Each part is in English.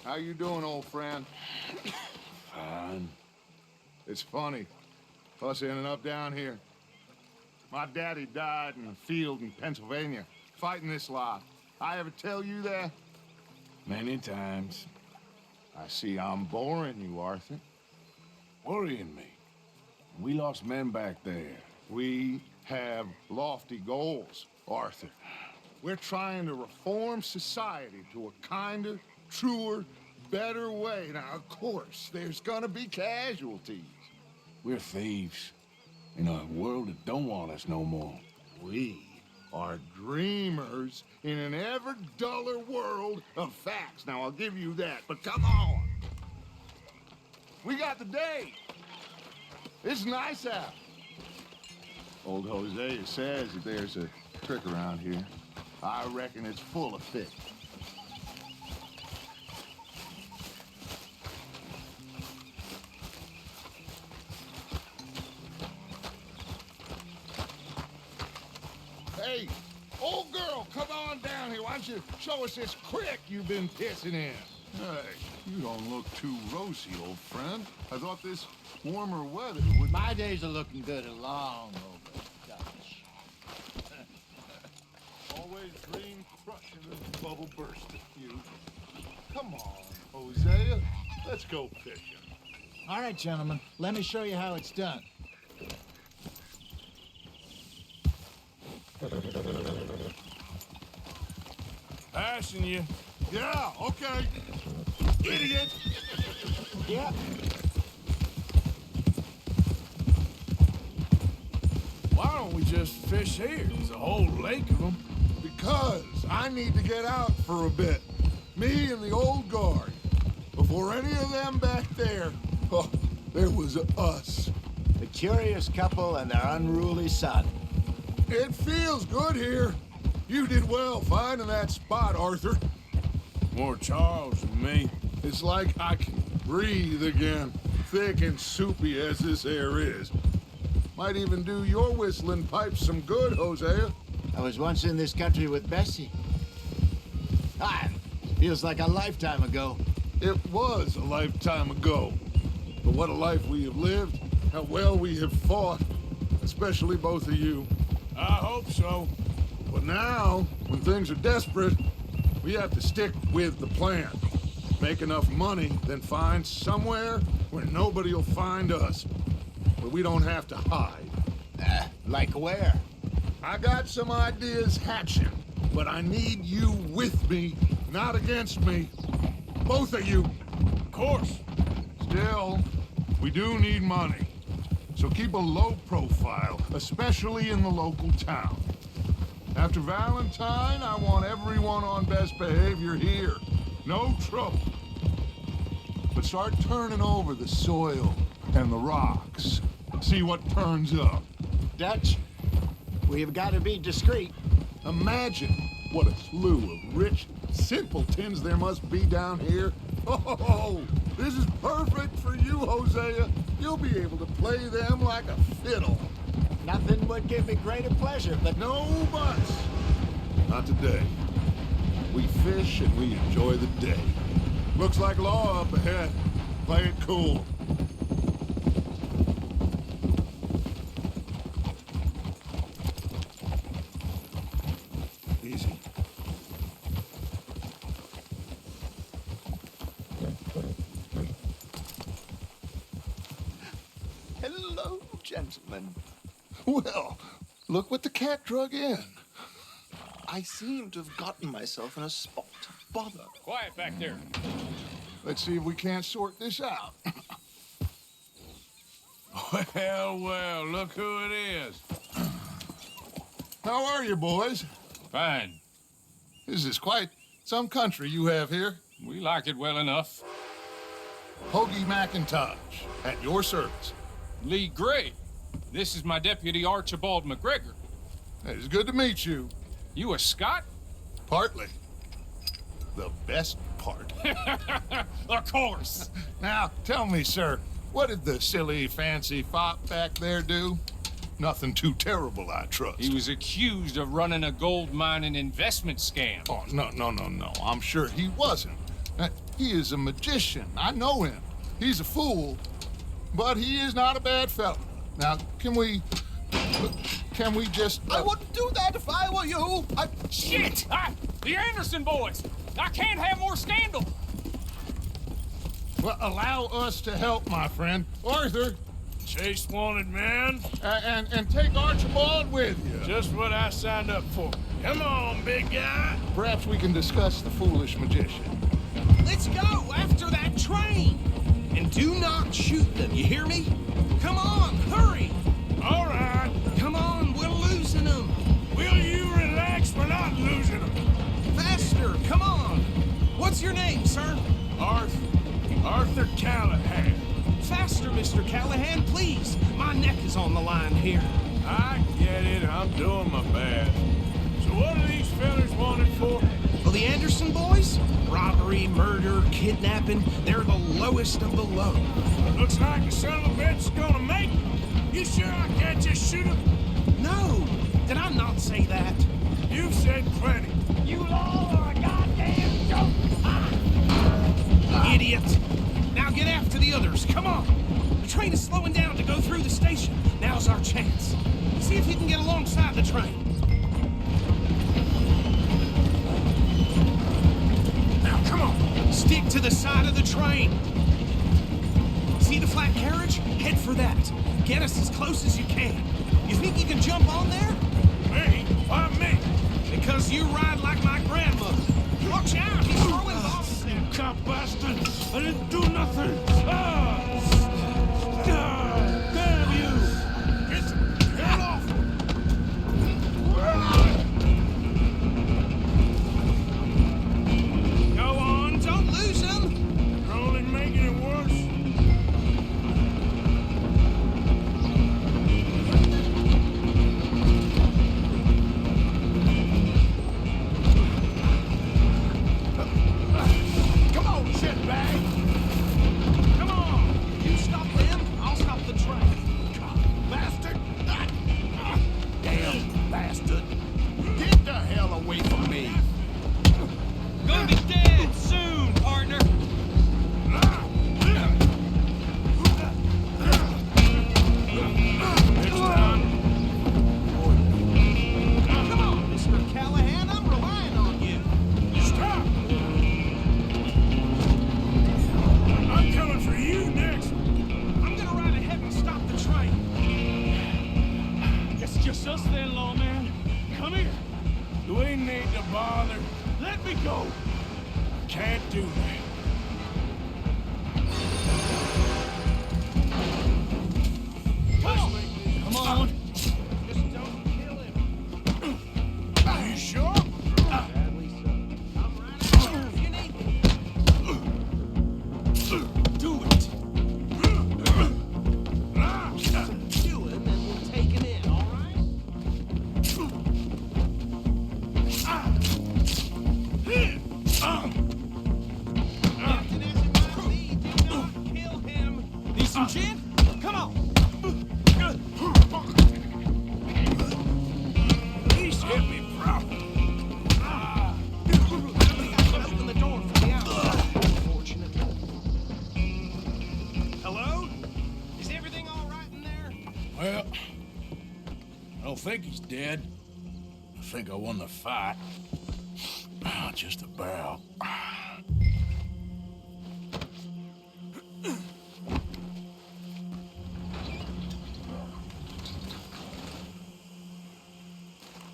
How you doing, old friend? Fine. It's funny, us ending up down here. My daddy died in a field in Pennsylvania, fighting this lot. I ever tell you that? Many times. I see I'm boring you, Arthur. Worrying me. We lost men back there. We have lofty goals, Arthur. We're trying to reform society to a kinder, truer, better way. Now, of course, there's gonna be casualties. We're thieves. In a world that don't want us no more. We are dreamers in an ever duller world of facts. Now, I'll give you that, but come on. We got the day. It's nice out. Old Hosea says that there's a trick around here. I reckon it's full of fish. Hey, old girl, come on down here. Why don't you show us this creek you've been pissing in? Hey, you don't look too rosy, old friend. I thought this warmer weather would... My days are looking good along over Dutch. Always dream crushing and bubble bursting, you. Come on, Hosea. Let's go fishing. All right, gentlemen, let me show you how it's done. Passing you. Yeah, okay. Idiot! Yeah. Why don't we just fish here? There's a whole lake of them. Because I need to get out for a bit. Me and the old guard. Before any of them back there, oh, there was us. The curious couple and their unruly son. It feels good here. You did well finding that spot, Arthur. More Charles than me. It's like I can breathe again, thick and soupy as this air is. Might even do your whistling pipes some good, Hosea. I was once in this country with Bessie. Feels like a lifetime ago. It was a lifetime ago. But what a life we have lived, how well we have fought, especially both of you. I hope so. But now, when things are desperate, we have to stick with the plan. Make enough money, then find somewhere where nobody will find us. Where we don't have to hide. Like where? I got some ideas hatching, but I need you with me, not against me. Both of you. Of course. Still, we do need money. So keep a low profile, especially in the local town. After Valentine, I want everyone on best behavior here. No trouble. But start turning over the soil and the rocks. See what turns up. Dutch, we've got to be discreet. Imagine what a slew of rich simpletons there must be down here. Oh, this is perfect for you, Hosea. You'll be able to play them like a fiddle. Nothing would give me greater pleasure, but No buts. Not today. We fish and we enjoy the day. Looks like law up ahead. Play it cool. Easy. Hello, gentlemen. Well, look what the cat drug in. I seem to have gotten myself in a spot of bother. Quiet back there. Let's see if we can't sort this out. Well, look who it is. How are you, boys? Fine. This is quite some country you have here. We like it well enough. Hoagie McIntosh, at your service. Lee Gray. This is my deputy Archibald McGregor. It's good to meet you. You a Scot? Partly. The best part. Of course. Now, tell me, sir, what did the silly, fancy fop back there do? Nothing too terrible, I trust. He was accused of running a gold mining investment scam. Oh, no. I'm sure he wasn't. He is a magician. I know him. He's a fool, but he is not a bad fellow. Now, can we just... I wouldn't do that if I were you. Shit! The Anderson boys! I can't have more scandal! Well, allow us to help, my friend. Arthur, Chase wanted man. and take Archibald with you. Just what I signed up for. Come on, big guy. Perhaps we can discuss the foolish magician. Let's go after that train! And do not shoot them, you hear me? Come on, hurry! All right. Come on, we're losing them! Will you relax? We're not losing them. Faster, come on! What's your name, sir? Arthur Callahan. Faster, Mr. Callahan, please! My neck is on the line here. I get it. I'm doing my best. So what are these fellas wanted for? Well, the Anderson boys? Robbery, murder, kidnapping, they're the lowest of the low. Looks like the son of a bitch is gonna make it. You sure I can't just shoot him? No! Did I not say that? You've said plenty. You all are a goddamn joke! Idiot! Now get after the others, come on! The train is slowing down to go through the station. Now's our chance. See if you can get alongside the train. Now, come on! Stick to the side of the train! See the flat carriage? Head for that. Get us as close as you can. You think you can jump on there? Me? Why me? Because you ride like my grandmother. Watch out, he's throwing bombs there. Cop bastard! I didn't do nothing! Damn you! Get off! Go on, don't lose him! You're only making it worse. Come on, shitbag! Come on! You stop them, I'll stop the train. Bastard! Damn bastard! Get the hell away from me! Gonna be dead soon, partner! It's done. Come on, Mr. Callahan, I'm relying on you. Stop! I'm coming for you next. I'm gonna ride ahead and stop the train. It's just us then, lawman. Come here. Do we need to bother? Let me go. Can't do that. Come on! Just don't kill him. Are you sure? Sadly so. I'm right here if you need me. Do it! Kill him and we'll take him in, all right? Captain, as it might be, do not kill him. Need some gin? Come on! He's hit me proper. Open the door from the outside, unfortunately. Hello? Is everything all right in there? Well, I don't think he's dead. I think I won the fight. Just about.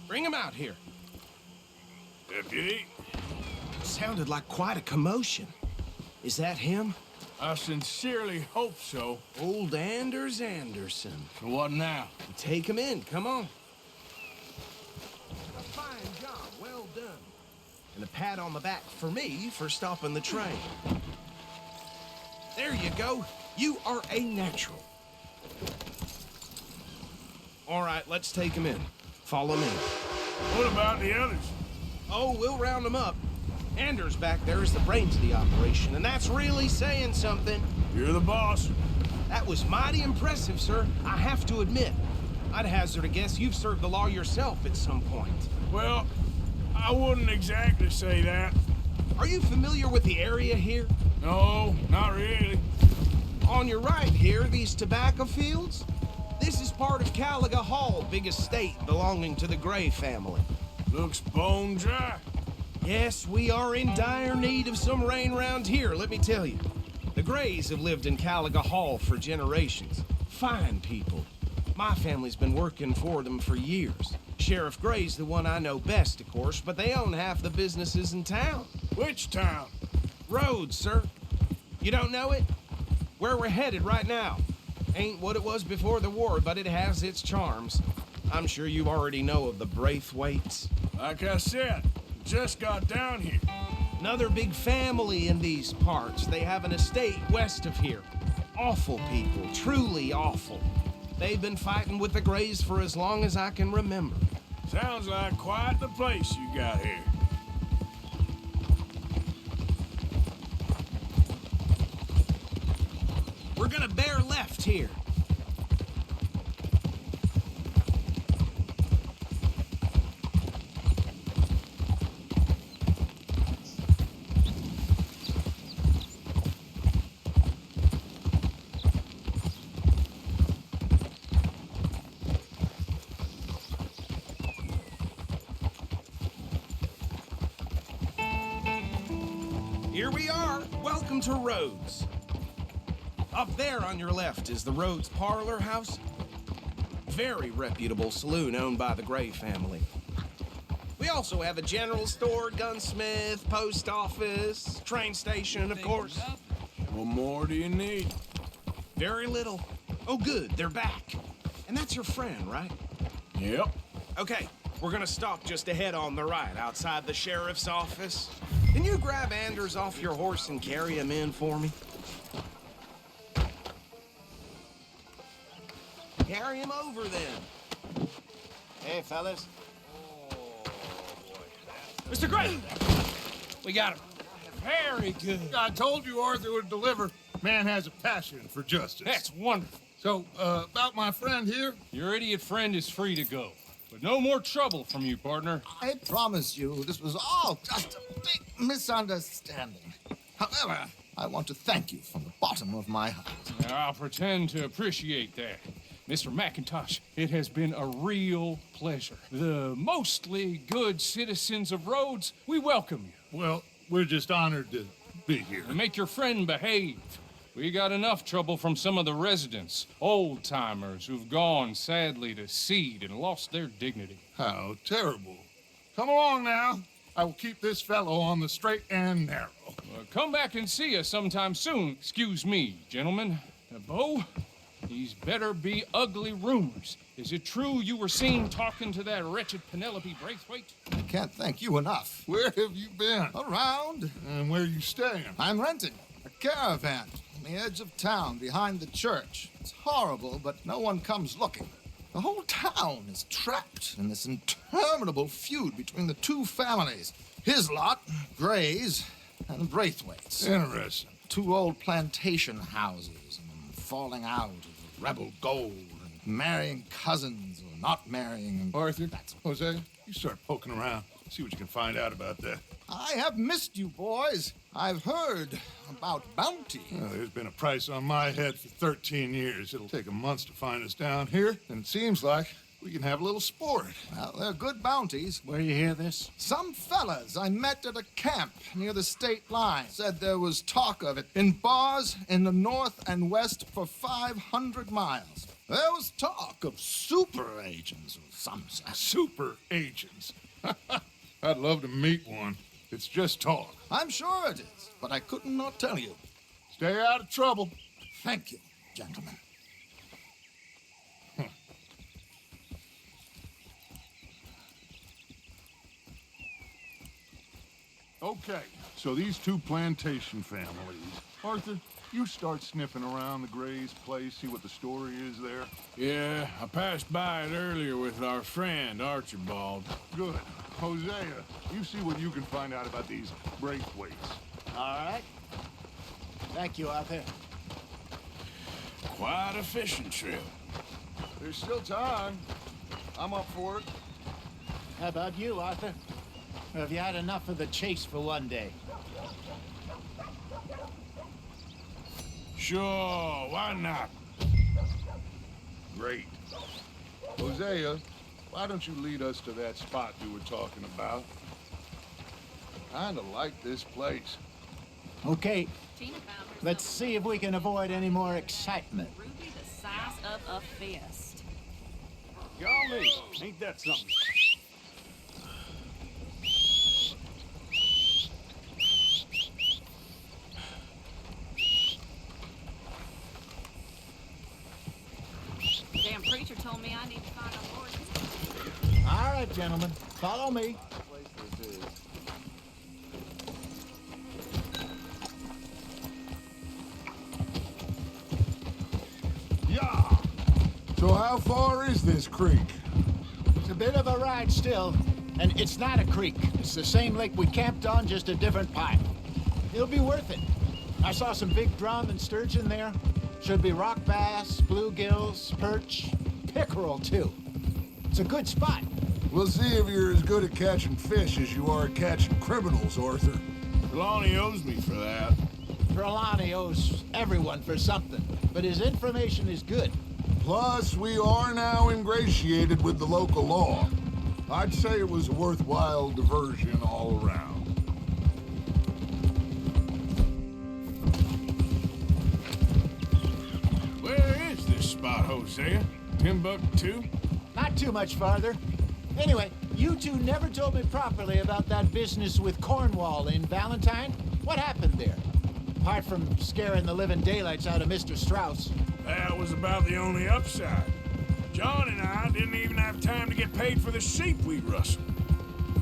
Bring him out here. Deputy, Sounded like quite a commotion. Is that him? I sincerely hope so. Old Anders Anderson. So what now? Take him in, come on. A fine job, well done. And a pat on the back for me for stopping the train. There you go. You are a natural. All right, let's take him in. Follow me. What about the others? Oh, we'll round them up. Anders back there is the brains of the operation, and that's really saying something. You're the boss. That was mighty impressive, sir. I have to admit. I'd hazard a guess you've served the law yourself at some point. Well, I wouldn't exactly say that. Are you familiar with the area here? No, not really. On your right here, these tobacco fields? This is part of Caliga Hall, big estate belonging to the Gray family. Looks bone dry. Yes, we are in dire need of some rain around here, let me tell you. The Grays have lived in Caliga Hall for generations. Fine people. My family's been working for them for years. Sheriff Gray's the one I know best, of course, but they own half the businesses in town. Which town? Rhodes, sir. You don't know it? Where we're headed right now. Ain't what it was before the war, but it has its charms. I'm sure you already know of the Braithwaites. Like I said, just got down here. Another big family in these parts. They have an estate west of here. Awful people, truly awful. They've been fighting with the Grays for as long as I can remember. Sounds like quite the place you got here. We're gonna bear left here. Here we are. Welcome to Rhodes. Up there on your left is the Rhodes Parlor House. Very reputable saloon owned by the Gray family. We also have a general store, gunsmith, post office, train station, of course. What more do you need? Very little. Oh, good, they're back. And that's your friend, right? Yep. Okay, we're gonna stop just ahead on the right, outside the sheriff's office. Can you grab Anders off your horse and carry him in for me? Carry him over then. Hey, fellas. Mr. Gray! We got him. Very good. I told you Arthur would deliver. Man has a passion for justice. That's wonderful. So, about my friend here? Your idiot friend is free to go. But no more trouble from you, partner. I promise you this was all just a big misunderstanding. However, I want to thank you from the bottom of my heart. I'll pretend to appreciate that. Mr. McIntosh, it has been a real pleasure. The mostly good citizens of Rhodes, we welcome you. Well, we're just honored to be here. And make your friend behave. We got enough trouble from some of the residents, old-timers who've gone, sadly, to seed and lost their dignity. How terrible. Come along now. I will keep this fellow on the straight and narrow. Come back and see us sometime soon. Excuse me, gentlemen. Bo, these better be ugly rumors. Is it true you were seen talking to that wretched Penelope Braithwaite? I can't thank you enough. Where have you been? Around. And where are you staying? I'm renting a caravan on the edge of town behind the church. It's horrible, but no one comes looking. The whole town is trapped in this interminable feud between the two families. His lot, Gray's, and the Braithwaites. Interesting. Two old plantation houses and falling out of rebel gold and marrying cousins or not marrying. Arthur, Jose, you start poking around. See what you can find out about that. I have missed you, boys. I've heard about bounty. Well, there's been a price on my head for 13 years. It'll take a month to find us down here, and it seems like we can have a little sport. Well, they're good bounties. Where you hear this? Some fellas I met at a camp near the state line said there was talk of it in bars in the north and west for 500 miles. There was talk of super agents of some sort. Super agents. I'd love to meet one. It's just talk. I'm sure it is, but I couldn't not tell you. Stay out of trouble. Thank you, gentlemen. Okay, so these two plantation families. Arthur, you start sniffing around the Gray's place, see what the story is there. Yeah, I passed by it earlier with our friend, Archibald. Good. Hosea, you see what you can find out about these Braithwaites. All right. Thank you, Arthur. Quite a fishing trip. There's still time. I'm up for it. How about you, Arthur? Or have you had enough of the chase for one day? Sure, why not? Great. Hosea, why don't you lead us to that spot you were talking about? Kinda like this place. Okay, Tina found herself let's see if we can avoid any more excitement. Ruby the size of a fist. Golly, ain't that something? Damn preacher told me I need to find a horse. All right, gentlemen, follow me. Yeah! So how far is this creek? It's a bit of a ride still, and it's not a creek. It's the same lake we camped on, just a different pipe. It'll be worth it. I saw some big drum and sturgeon there. Should be rock bass, bluegills, perch, pickerel too. It's a good spot. We'll see if you're as good at catching fish as you are at catching criminals, Arthur. Lonnie owes me for that. Trelawney owes everyone for something, but his information is good. Plus, we are now ingratiated with the local law. I'd say it was a worthwhile diversion all around. Where is this spot, Hosea? Timbuktu? Not too much farther. Anyway, you two never told me properly about that business with Cornwall in Valentine. What happened there? Apart from scaring the living daylights out of Mr. Strauss. That was about the only upside. John and I didn't even have time to get paid for the sheep we rustled.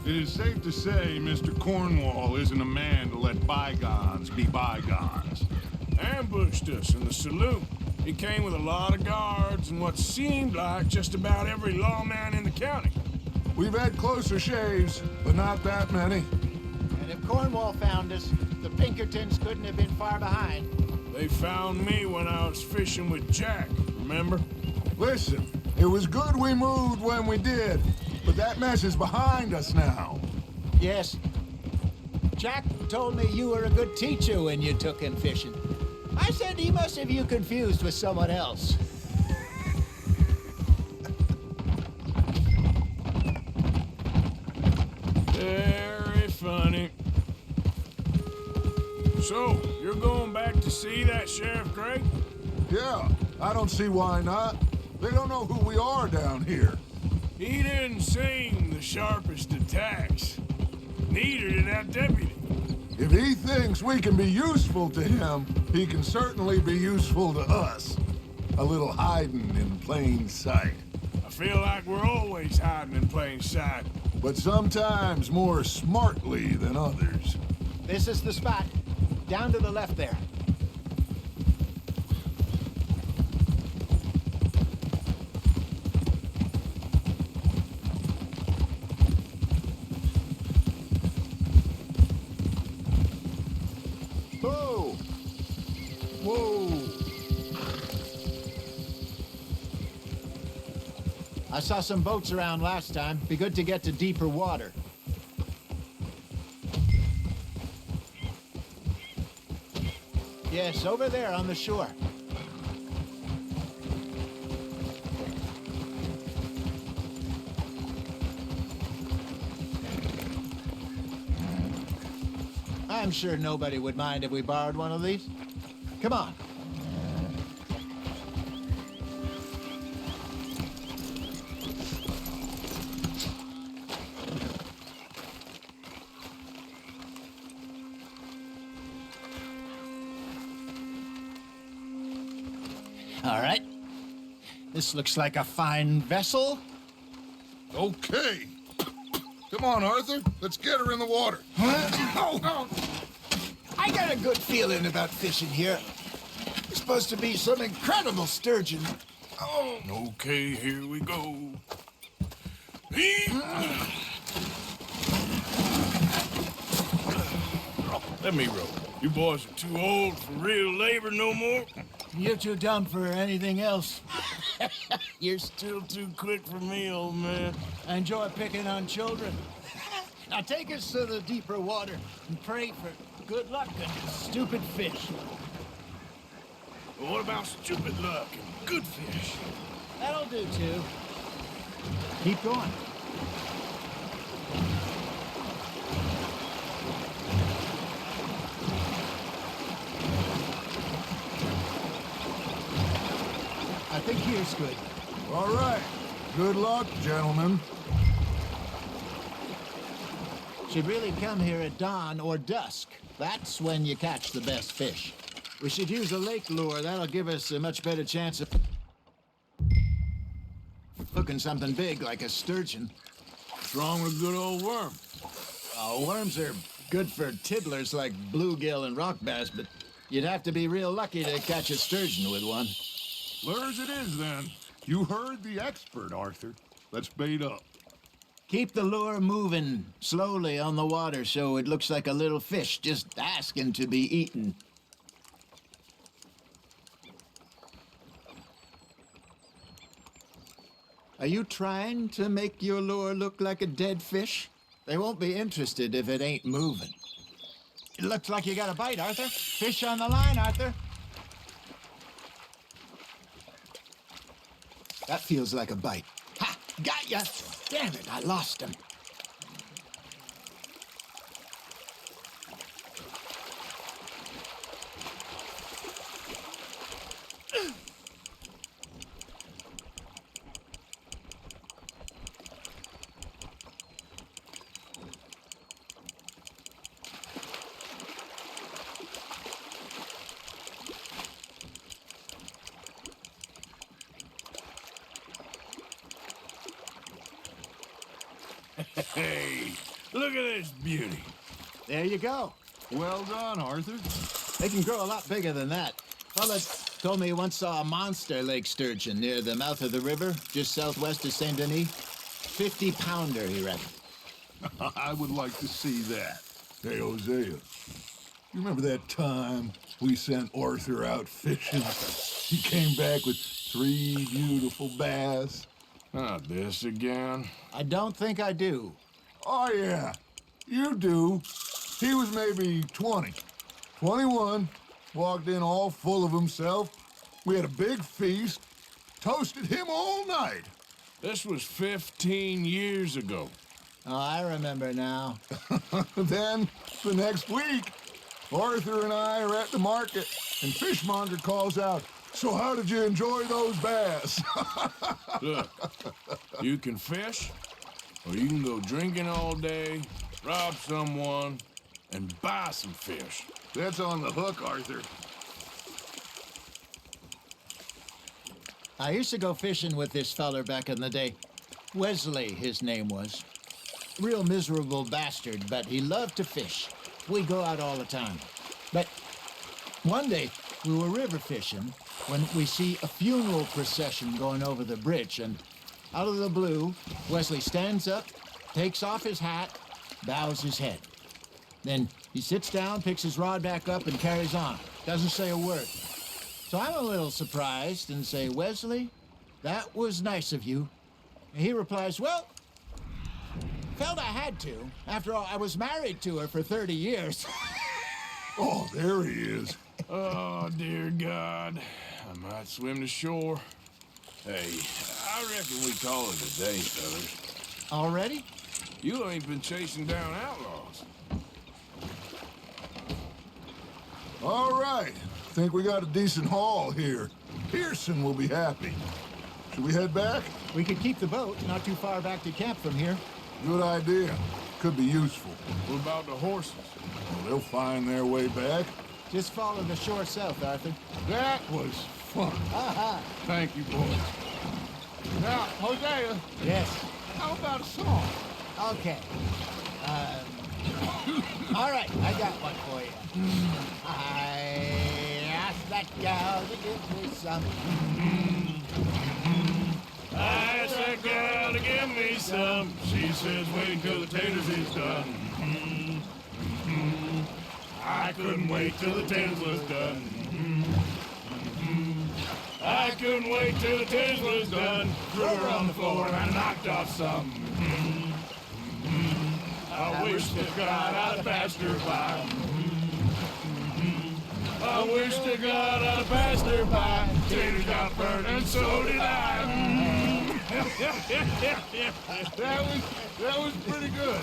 It is safe to say Mr. Cornwall isn't a man to let bygones be bygones. Ambushed us in the saloon. He came with a lot of guards and what seemed like just about every lawman in the county. We've had closer shaves, but not that many. And if Cornwall found us, the Pinkertons couldn't have been far behind. They found me when I was fishing with Jack, remember? Listen, it was good we moved when we did, but that mess is behind us now. Yes. Jack told me you were a good teacher when you took him fishing. I said he must have you confused with someone else. Very funny. So, you're going back to see that Sheriff Gray? Yeah, I don't see why not. They don't know who we are down here. He didn't seem the sharpest attacks. Neither did that deputy. If he thinks we can be useful to him, he can certainly be useful to us. A little hiding in plain sight. I feel like we're always hiding in plain sight. But sometimes more smartly than others. This is the spot. Down to the left there. Whoa! Whoa! I saw some boats around last time. Be good to get to deeper water. Yes, over there on the shore. I'm sure nobody would mind if we borrowed one of these. Come on. All right. This looks like a fine vessel. Okay. Come on, Arthur. Let's get her in the water. I got a good feeling about fishing here. There's supposed to be some incredible sturgeon. Oh. Okay, here we go. Let me row. You boys are too old for real labor no more. You're too dumb for anything else. You're still too quick for me, old man. I enjoy picking on children. Now take us to the deeper water and pray for... good luck and stupid fish. What about stupid luck and good fish? That'll do, too. Keep going. I think here's good. All right. Good luck, gentlemen. Should really come here at dawn or dusk. That's when you catch the best fish. We should use a lake lure. That'll give us a much better chance of hooking something big like a sturgeon. What's wrong with a good old worm? Worms are good for tiddlers like bluegill and rock bass, but you'd have to be real lucky to catch a sturgeon with one. Lures it is, then. You heard the expert, Arthur. Let's bait up. Keep the lure moving slowly on the water so it looks like a little fish just asking to be eaten. Are you trying to make your lure look like a dead fish? They won't be interested if it ain't moving. It looks like you got a bite, Arthur. Fish on the line, Arthur. That feels like a bite. Ha! Got ya! Damn it, I lost him. Hey, look at this beauty. There you go. Well done, Arthur. They can grow a lot bigger than that. Fella told me he once saw a monster lake sturgeon near the mouth of the river, just southwest of Saint Denis. 50-pounder, he reckoned. I would like to see that. Hey, Hosea, you remember that time we sent Arthur out fishing? He came back with 3 beautiful bass. Not this again. I don't think I do. Oh, yeah, you do. He was maybe 20, 21, walked in all full of himself. We had a big feast, toasted him all night. This was 15 years ago. Oh, I remember now. Then, the next week, Arthur and I are at the market, and Fishmonger calls out, "So how did you enjoy those bass?" Look, you can fish, or you can go drinking all day, rob someone, and buy some fish. That's on the hook, Arthur. I used to go fishing with this feller back in the day. Wesley, his name was. Real miserable bastard, but he loved to fish. We'd go out all the time. But one day, we were river fishing when we see a funeral procession going over the bridge, and out of the blue, Wesley stands up, takes off his hat, bows his head. Then he sits down, picks his rod back up, and carries on. Doesn't say a word. So I'm a little surprised and say, "Wesley, that was nice of you." And he replies, "Well, felt I had to. After all, I was married to her for 30 years. Oh, there he is. Oh, dear God. I might swim to shore. Hey, I reckon we call it a day, fellas. Already? You ain't been chasing down outlaws. All right. Think we got a decent haul here. Pearson will be happy. Should we head back? We could keep the boat not too far back to camp from here. Good idea. Could be useful. What about the horses? Well, they'll find their way back. Just follow the shore south, Arthur. That was fun. Aha! Thank you, boys. Now, Hosea, Yes. how about a song? Okay. All right, I got one for you. I asked that gal to give me some. I asked that girl to give me some. She says, wait till the taters is done. I couldn't wait till the taters was done. I couldn't wait till the taters was done. Threw her on the floor and I knocked off some. I wish that God I'd passed her by. I wish to God I passed her by. Taters got burnt and so did I. That was pretty good.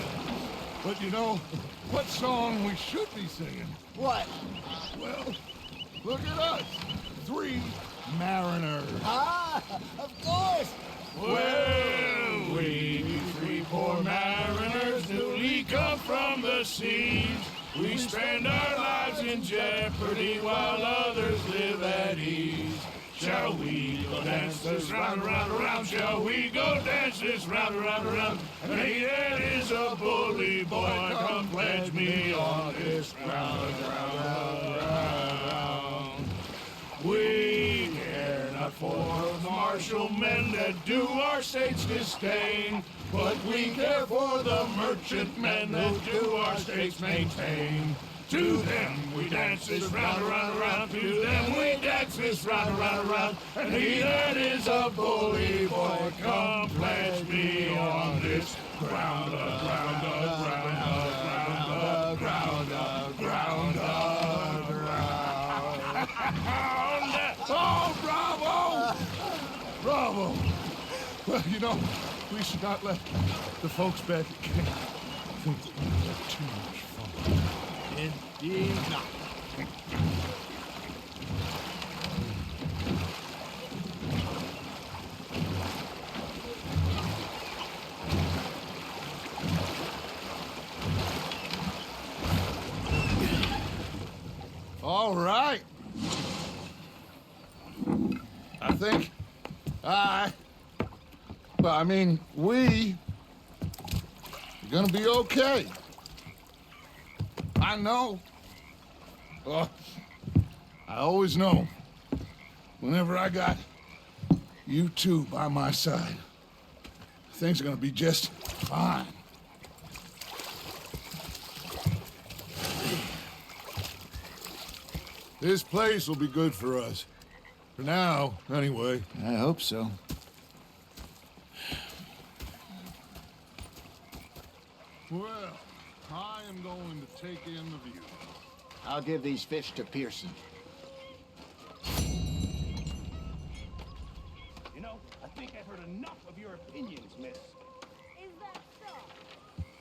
But you know, what song we should be singing? What? Well, look at us. 3 mariners. Ah, of course. Well, we 3 poor mariners newly come from the seas. We spend our lives in jeopardy while others live at ease. Shall we go dance this round, around, around? Shall we go dance this round, around, around? Hey, that is a bully boy. Come pledge me on this round, round, round. We care not for martial men that do our state's disdain, but we care for the merchant men that do our state's maintain. To them we dance this round, around, around. To them we dance this round, around, around. And he that is a bully boy, come pledge me on this ground, ground, ground, ground, ground, ground, ground. Oh, bravo! Bravo! Well, you know, we should not let the folks back at camp think that we have too much fun. Indeed not. All right. I think we are gonna be okay. I know. I always know. Whenever I got you two by my side, things are gonna be just fine. This place will be good for us. For now, anyway. I hope so. Well, I am going to take in the view. I'll give these fish to Pearson. You know, I think I've heard enough of your opinions, miss. Is that so?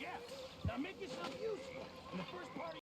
Yes. Now make yourself useful. In the first part